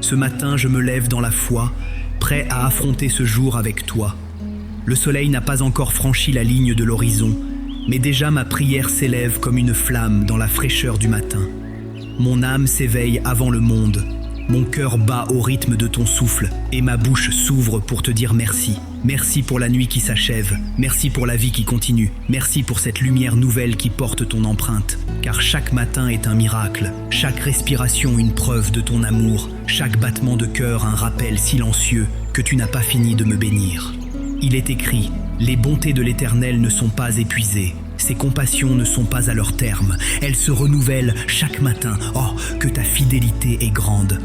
Ce matin, je me lève dans la foi, prêt à affronter ce jour avec toi. Le soleil n'a pas encore franchi la ligne de l'horizon, mais déjà ma prière s'élève comme une flamme dans la fraîcheur du matin. Mon âme s'éveille avant le monde, mon cœur bat au rythme de ton souffle et ma bouche s'ouvre pour te dire merci. Merci pour la nuit qui s'achève, merci pour la vie qui continue, merci pour cette lumière nouvelle qui porte ton empreinte. Car chaque matin est un miracle, chaque respiration une preuve de ton amour, chaque battement de cœur un rappel silencieux que tu n'as pas fini de me bénir. Il est écrit, les bontés de l'Éternel ne sont pas épuisées, ses compassions ne sont pas à leur terme, elles se renouvellent chaque matin. Oh, que ta fidélité est grande.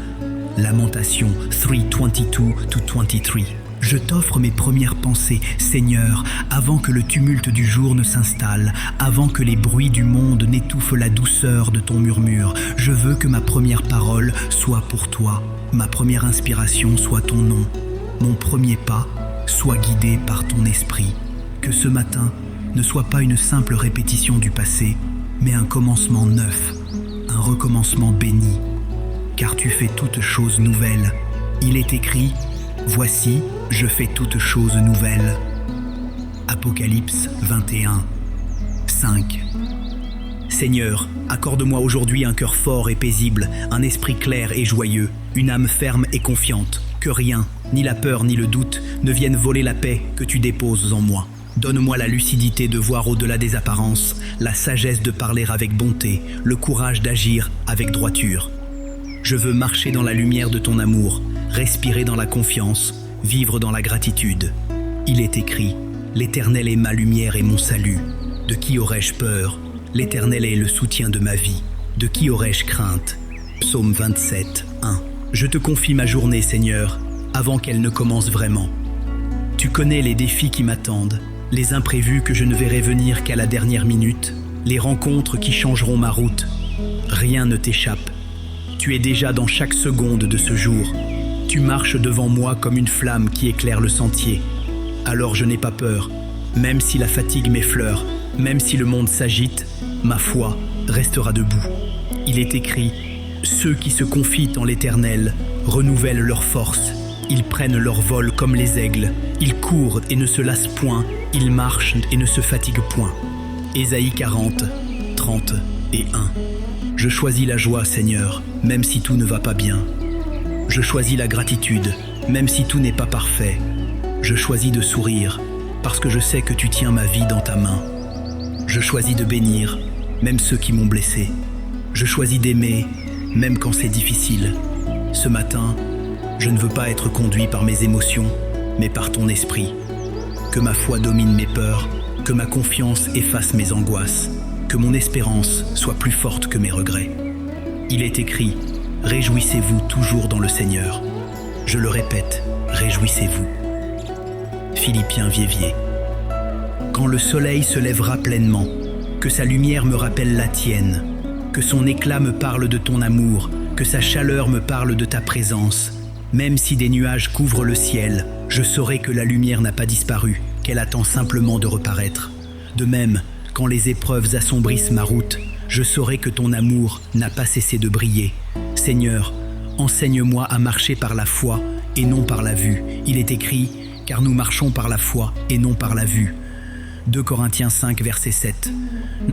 Lamentation 3:22-23. Je t'offre mes premières pensées, Seigneur, avant que le tumulte du jour ne s'installe, avant que les bruits du monde n'étouffent la douceur de ton murmure. Je veux que ma première parole soit pour toi, ma première inspiration soit ton nom, mon premier pas soit guidé par ton esprit. Que ce matin ne soit pas une simple répétition du passé, mais un commencement neuf, un recommencement béni. Car tu fais toutes choses nouvelles. Il est écrit, voici, je fais toutes choses nouvelles. Apocalypse 21:5. Seigneur, accorde-moi aujourd'hui un cœur fort et paisible, un esprit clair et joyeux, une âme ferme et confiante, que rien, ni la peur ni le doute, ne viennent voler la paix que tu déposes en moi. Donne-moi la lucidité de voir au-delà des apparences, la sagesse de parler avec bonté, le courage d'agir avec droiture. Je veux marcher dans la lumière de ton amour, respirer dans la confiance, vivre dans la gratitude. Il est écrit, l'Éternel est ma lumière et mon salut. De qui aurais-je peur? L'Éternel est le soutien de ma vie. De qui aurais-je crainte? Psaume 27:1. Je te confie ma journée, Seigneur, avant qu'elle ne commence vraiment. Tu connais les défis qui m'attendent, les imprévus que je ne verrai venir qu'à la dernière minute, les rencontres qui changeront ma route. Rien ne t'échappe. Tu es déjà dans chaque seconde de ce jour. Tu marches devant moi comme une flamme qui éclaire le sentier. Alors je n'ai pas peur, même si la fatigue m'effleure, même si le monde s'agite, ma foi restera debout. Il est écrit, ceux qui se confient en l'Éternel renouvellent leur force. Ils prennent leur vol comme les aigles. Ils courent et ne se lassent point. Ils marchent et ne se fatiguent point. Ésaïe 40:30-1. Je choisis la joie, Seigneur, même si tout ne va pas bien. Je choisis la gratitude, même si tout n'est pas parfait. Je choisis de sourire, parce que je sais que tu tiens ma vie dans ta main. Je choisis de bénir, même ceux qui m'ont blessé. Je choisis d'aimer, même quand c'est difficile. Ce matin, je ne veux pas être conduit par mes émotions, mais par ton esprit. Que ma foi domine mes peurs, que ma confiance efface mes angoisses, que mon espérance soit plus forte que mes regrets. Il est écrit, réjouissez-vous toujours dans le Seigneur. Je le répète, réjouissez-vous. Philippiens Viévier. Quand le soleil se lèvera pleinement, que sa lumière me rappelle la tienne, que son éclat me parle de ton amour, que sa chaleur me parle de ta présence. Même si des nuages couvrent le ciel, je saurai que la lumière n'a pas disparu, qu'elle attend simplement de reparaître. De même, quand les épreuves assombrissent ma route, je saurai que ton amour n'a pas cessé de briller. Seigneur, enseigne-moi à marcher par la foi et non par la vue. Il est écrit, car nous marchons par la foi et non par la vue. 2 Corinthiens 5, verset 7.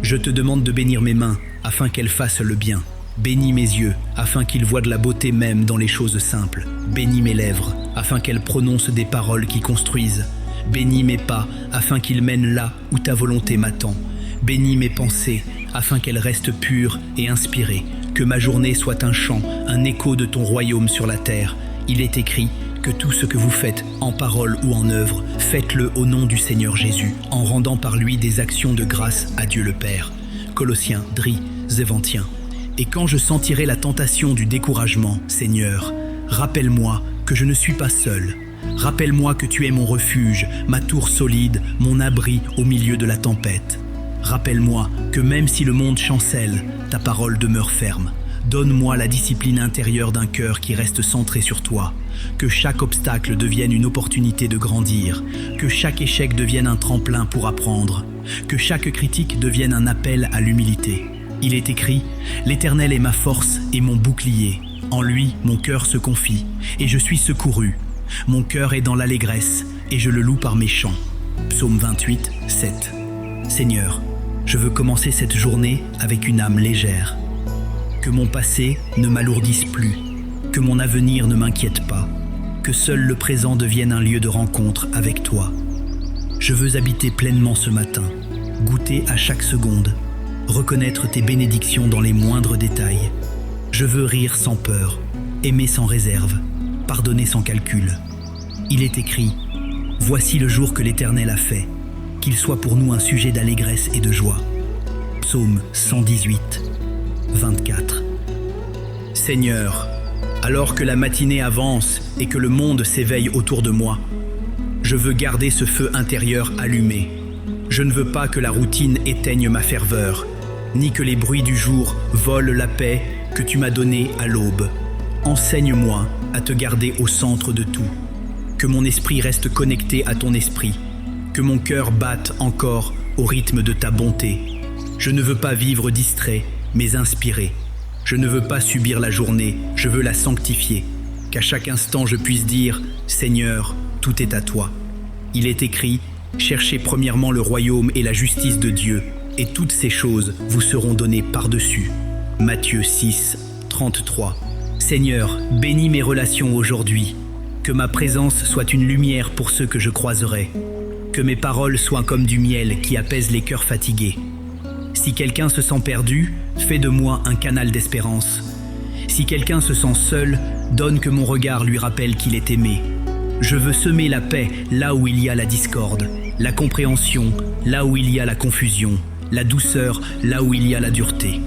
Je te demande de bénir mes mains, afin qu'elles fassent le bien. Bénis mes yeux, afin qu'ils voient de la beauté même dans les choses simples. Bénis mes lèvres, afin qu'elles prononcent des paroles qui construisent. Bénis mes pas, afin qu'ils mènent là où ta volonté m'attend. Bénis mes pensées, afin qu'elles restent pures et inspirées. Que ma journée soit un chant, un écho de ton royaume sur la terre. Il est écrit que tout ce que vous faites, en parole ou en œuvre, faites-le au nom du Seigneur Jésus, en rendant par lui des actions de grâce à Dieu le Père. Colossiens 3:21. Et quand je sentirai la tentation du découragement, Seigneur, rappelle-moi que je ne suis pas seul. Rappelle-moi que tu es mon refuge, ma tour solide, mon abri au milieu de la tempête. Rappelle-moi que même si le monde chancelle, ta parole demeure ferme. Donne-moi la discipline intérieure d'un cœur qui reste centré sur toi. Que chaque obstacle devienne une opportunité de grandir. Que chaque échec devienne un tremplin pour apprendre. Que chaque critique devienne un appel à l'humilité. Il est écrit, l'Éternel est ma force et mon bouclier. En lui, mon cœur se confie, et je suis secouru. Mon cœur est dans l'allégresse, et je le loue par mes chants. Psaume 28, 7. Seigneur, je veux commencer cette journée avec une âme légère. Que mon passé ne m'alourdisse plus, que mon avenir ne m'inquiète pas, que seul le présent devienne un lieu de rencontre avec toi. Je veux habiter pleinement ce matin, goûter à chaque seconde, reconnaître tes bénédictions dans les moindres détails. Je veux rire sans peur, aimer sans réserve, pardonner sans calcul. Il est écrit « Voici le jour que l'Éternel a fait, qu'il soit pour nous un sujet d'allégresse et de joie. » Psaume 118, 24. Seigneur, alors que la matinée avance et que le monde s'éveille autour de moi, je veux garder ce feu intérieur allumé. Je ne veux pas que la routine éteigne ma ferveur, ni que les bruits du jour volent la paix que tu m'as donnée à l'aube. Enseigne-moi à te garder au centre de tout, que mon esprit reste connecté à ton esprit, que mon cœur batte encore au rythme de ta bonté. Je ne veux pas vivre distrait, mais inspiré. Je ne veux pas subir la journée, je veux la sanctifier, qu'à chaque instant je puisse dire « Seigneur, tout est à toi ». Il est écrit « Cherchez premièrement le royaume et la justice de Dieu, et toutes ces choses vous seront données par-dessus. » Matthieu 6, 33. Seigneur, bénis mes relations aujourd'hui, que ma présence soit une lumière pour ceux que je croiserai, que mes paroles soient comme du miel qui apaise les cœurs fatigués. Si quelqu'un se sent perdu, fais de moi un canal d'espérance. Si quelqu'un se sent seul, donne que mon regard lui rappelle qu'il est aimé. Je veux semer la paix là où il y a la discorde, la compréhension là où il y a la confusion, la douceur là où il y a la dureté.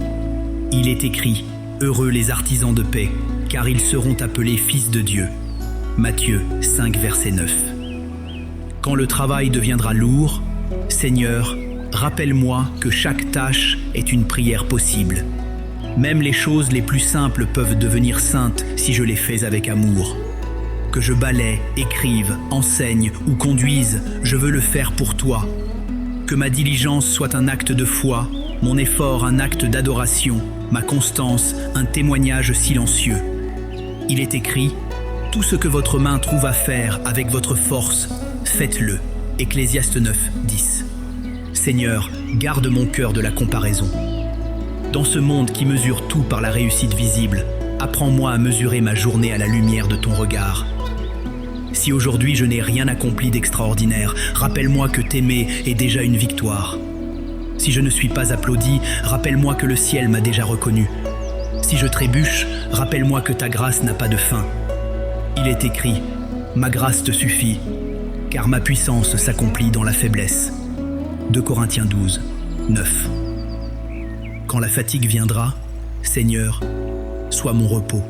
Il est écrit « Heureux les artisans de paix, car ils seront appelés fils de Dieu. » Matthieu 5, verset 9. Quand le travail deviendra lourd, Seigneur, rappelle-moi que chaque tâche est une prière possible. Même les choses les plus simples peuvent devenir saintes si je les fais avec amour. Que je balaie, écrive, enseigne ou conduise, je veux le faire pour toi. Que ma diligence soit un acte de foi, mon effort un acte d'adoration, ma constance un témoignage silencieux. Il est écrit « Tout ce que votre main trouve à faire avec votre force, faites-le. » Ecclésiaste 9, 10. Seigneur, garde mon cœur de la comparaison. Dans ce monde qui mesure tout par la réussite visible, apprends-moi à mesurer ma journée à la lumière de ton regard. Si aujourd'hui je n'ai rien accompli d'extraordinaire, rappelle-moi que t'aimer est déjà une victoire. Si je ne suis pas applaudi, rappelle-moi que le ciel m'a déjà reconnu. Si je trébuche, rappelle-moi que ta grâce n'a pas de fin. Il est écrit « Ma grâce te suffit, car ma puissance s'accomplit dans la faiblesse. » 2 Corinthiens 12, 9. Quand la fatigue viendra, Seigneur, sois mon repos.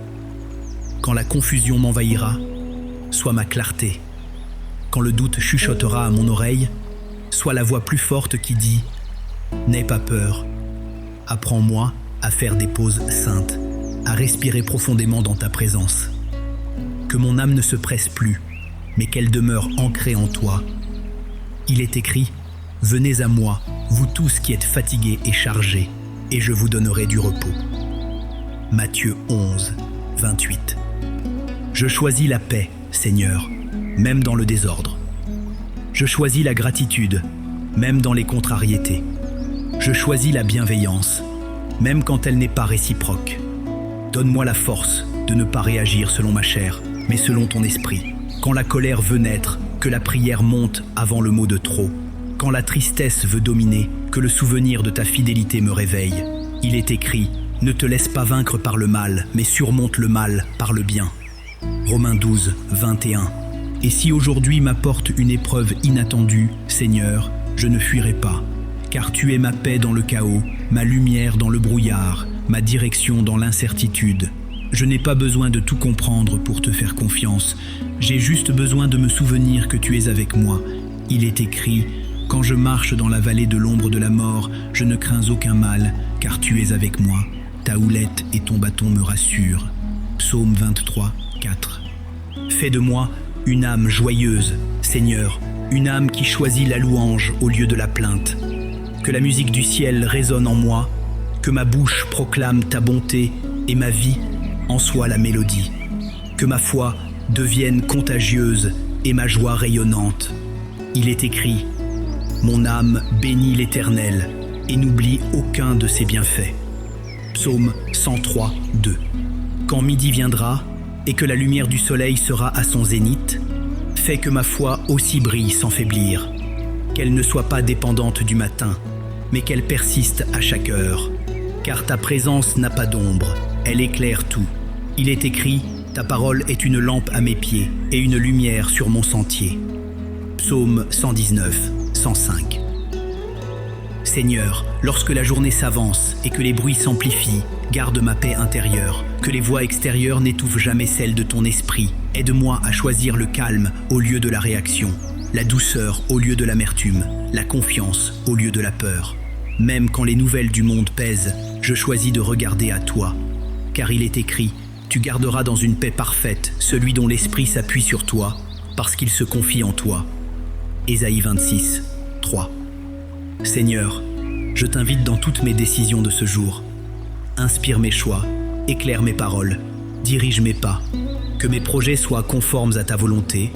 Quand la confusion m'envahira, sois ma clarté. Quand le doute chuchotera à mon oreille, sois la voix plus forte qui dit « N'aie pas peur, apprends-moi à faire des pauses saintes, à respirer profondément dans ta présence. Que mon âme ne se presse plus, mais qu'elle demeure ancrée en toi. » Il est écrit « Venez à moi, vous tous qui êtes fatigués et chargés, et je vous donnerai du repos. » Matthieu 11, 28. Je choisis la paix, Seigneur, même dans le désordre. Je choisis la gratitude, même dans les contrariétés. Je choisis la bienveillance, même quand elle n'est pas réciproque. Donne-moi la force de ne pas réagir selon ma chair, mais selon ton esprit. Quand la colère veut naître, que la prière monte avant le mot de trop. Quand la tristesse veut dominer, que le souvenir de ta fidélité me réveille. Il est écrit « Ne te laisse pas vaincre par le mal, mais surmonte le mal par le bien. » Romains 12, 21. Et si aujourd'hui m'apporte une épreuve inattendue, Seigneur, je ne fuirai pas, car tu es ma paix dans le chaos, ma lumière dans le brouillard, ma direction dans l'incertitude. Je n'ai pas besoin de tout comprendre pour te faire confiance. J'ai juste besoin de me souvenir que tu es avec moi. Il est écrit « Quand je marche dans la vallée de l'ombre de la mort, je ne crains aucun mal, car tu es avec moi. Ta houlette et ton bâton me rassurent. » Psaume 23, 4. Fais de moi une âme joyeuse, Seigneur, une âme qui choisit la louange au lieu de la plainte. Que la musique du ciel résonne en moi, que ma bouche proclame ta bonté et ma vie en soit la mélodie. Que ma foi devienne contagieuse et ma joie rayonnante. Il est écrit: mon âme bénit l'Éternel et n'oublie aucun de ses bienfaits. Psaume 103, 2. Quand midi viendra et que la lumière du soleil sera à son zénith, fais que ma foi aussi brille sans faiblir, qu'elle ne soit pas dépendante du matin, mais qu'elle persiste à chaque heure. Car ta présence n'a pas d'ombre, elle éclaire tout. Il est écrit: ta parole est une lampe à mes pieds et une lumière sur mon sentier. Psaume 119, 105. Seigneur, lorsque la journée s'avance et que les bruits s'amplifient, garde ma paix intérieure, que les voix extérieures n'étouffent jamais celle de ton esprit. Aide-moi à choisir le calme au lieu de la réaction, la douceur au lieu de l'amertume, la confiance au lieu de la peur. Même quand les nouvelles du monde pèsent, je choisis de regarder à toi. Car il est écrit: tu garderas dans une paix parfaite celui dont l'esprit s'appuie sur toi, parce qu'il se confie en toi. Ésaïe 26, 3. Seigneur, je t'invite dans toutes mes décisions de ce jour. Inspire mes choix, éclaire mes paroles, dirige mes pas. Que mes projets soient conformes à ta volonté,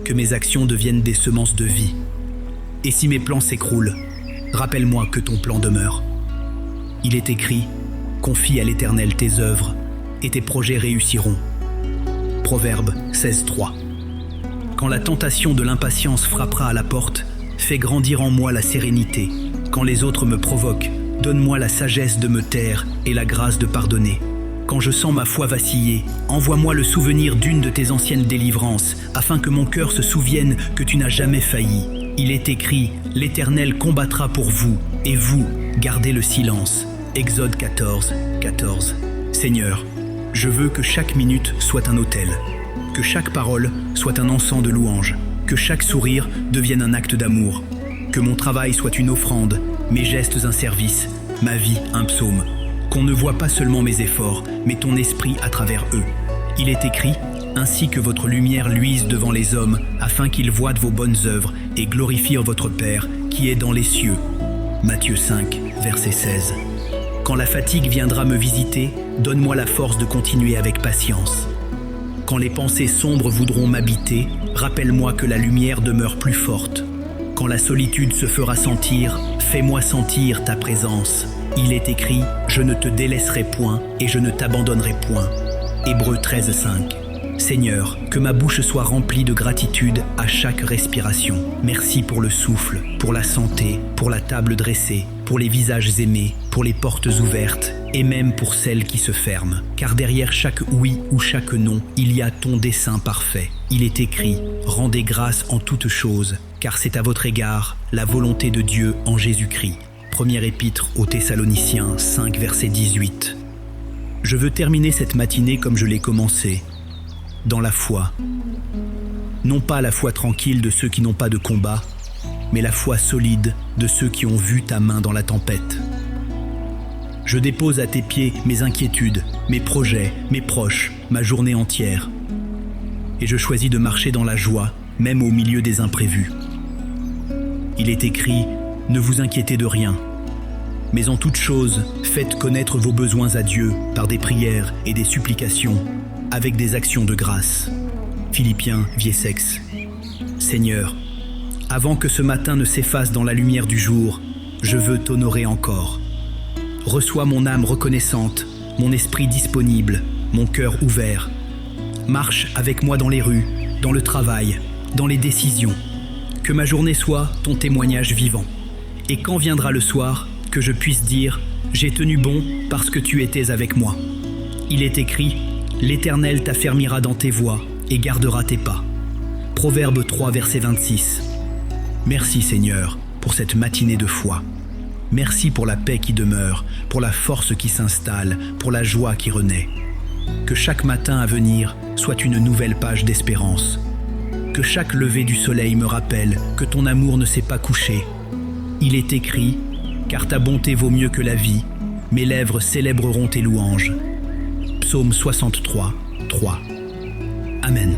que mes actions deviennent des semences de vie. Et si mes plans s'écroulent, rappelle-moi que ton plan demeure. Il est écrit: confie à l'Éternel tes œuvres, et tes projets réussiront. Proverbe 16, 3. Quand la tentation de l'impatience frappera à la porte, fais grandir en moi la sérénité. Quand les autres me provoquent, donne-moi la sagesse de me taire et la grâce de pardonner. Quand je sens ma foi vaciller, envoie-moi le souvenir d'une de tes anciennes délivrances, afin que mon cœur se souvienne que tu n'as jamais failli. Il est écrit: l'Éternel combattra pour vous, et vous, gardez le silence. Exode 14, 14. Seigneur, je veux que chaque minute soit un autel, que chaque parole soit un encens de louange, que chaque sourire devienne un acte d'amour, que mon travail soit une offrande, mes gestes un service, ma vie un psaume. Qu'on ne voit pas seulement mes efforts, mais ton esprit à travers eux. Il est écrit: ainsi que votre lumière luise devant les hommes, afin qu'ils voient vos bonnes œuvres et glorifient votre Père qui est dans les cieux. Matthieu 5, verset 16. Quand la fatigue viendra me visiter, donne-moi la force de continuer avec patience. Quand les pensées sombres voudront m'habiter, rappelle-moi que la lumière demeure plus forte. Quand la solitude se fera sentir, fais-moi sentir ta présence. Il est écrit: je ne te délaisserai point et je ne t'abandonnerai point. Hébreux 13, 5. Seigneur, que ma bouche soit remplie de gratitude à chaque respiration. Merci pour le souffle, pour la santé, pour la table dressée, pour les visages aimés, pour les portes ouvertes et même pour celles qui se ferment. Car derrière chaque oui ou chaque non, il y a ton dessein parfait. Il est écrit: rendez grâce en toutes choses, car c'est à votre égard la volonté de Dieu en Jésus-Christ. Première épître aux Thessaloniciens 5, verset 18. Je veux terminer cette matinée comme je l'ai commencée, dans la foi. Non pas la foi tranquille de ceux qui n'ont pas de combat, mais la foi solide de ceux qui ont vu ta main dans la tempête. Je dépose à tes pieds mes inquiétudes, mes projets, mes proches, ma journée entière. Et je choisis de marcher dans la joie, même au milieu des imprévus. Il est écrit: ne vous inquiétez de rien, mais en toute chose, faites connaître vos besoins à Dieu par des prières et des supplications, avec des actions de grâce. Philippiens, Viesex. Seigneur, avant que ce matin ne s'efface dans la lumière du jour, je veux t'honorer encore. Reçois mon âme reconnaissante, mon esprit disponible, mon cœur ouvert. Marche avec moi dans les rues, dans le travail, dans les décisions. Que ma journée soit ton témoignage vivant. Et quand viendra le soir, que je puisse dire: j'ai tenu bon parce que tu étais avec moi. Il est écrit: l'Éternel t'affermira dans tes voies et gardera tes pas. Proverbe 3, verset 26. Merci Seigneur pour cette matinée de foi. Merci pour la paix qui demeure, pour la force qui s'installe, pour la joie qui renaît. Que chaque matin à venir soit une nouvelle page d'espérance. Que chaque lever du soleil me rappelle que ton amour ne s'est pas couché. Il est écrit: car ta bonté vaut mieux que la vie, mes lèvres célébreront tes louanges. Psaume 63, 3. Amen.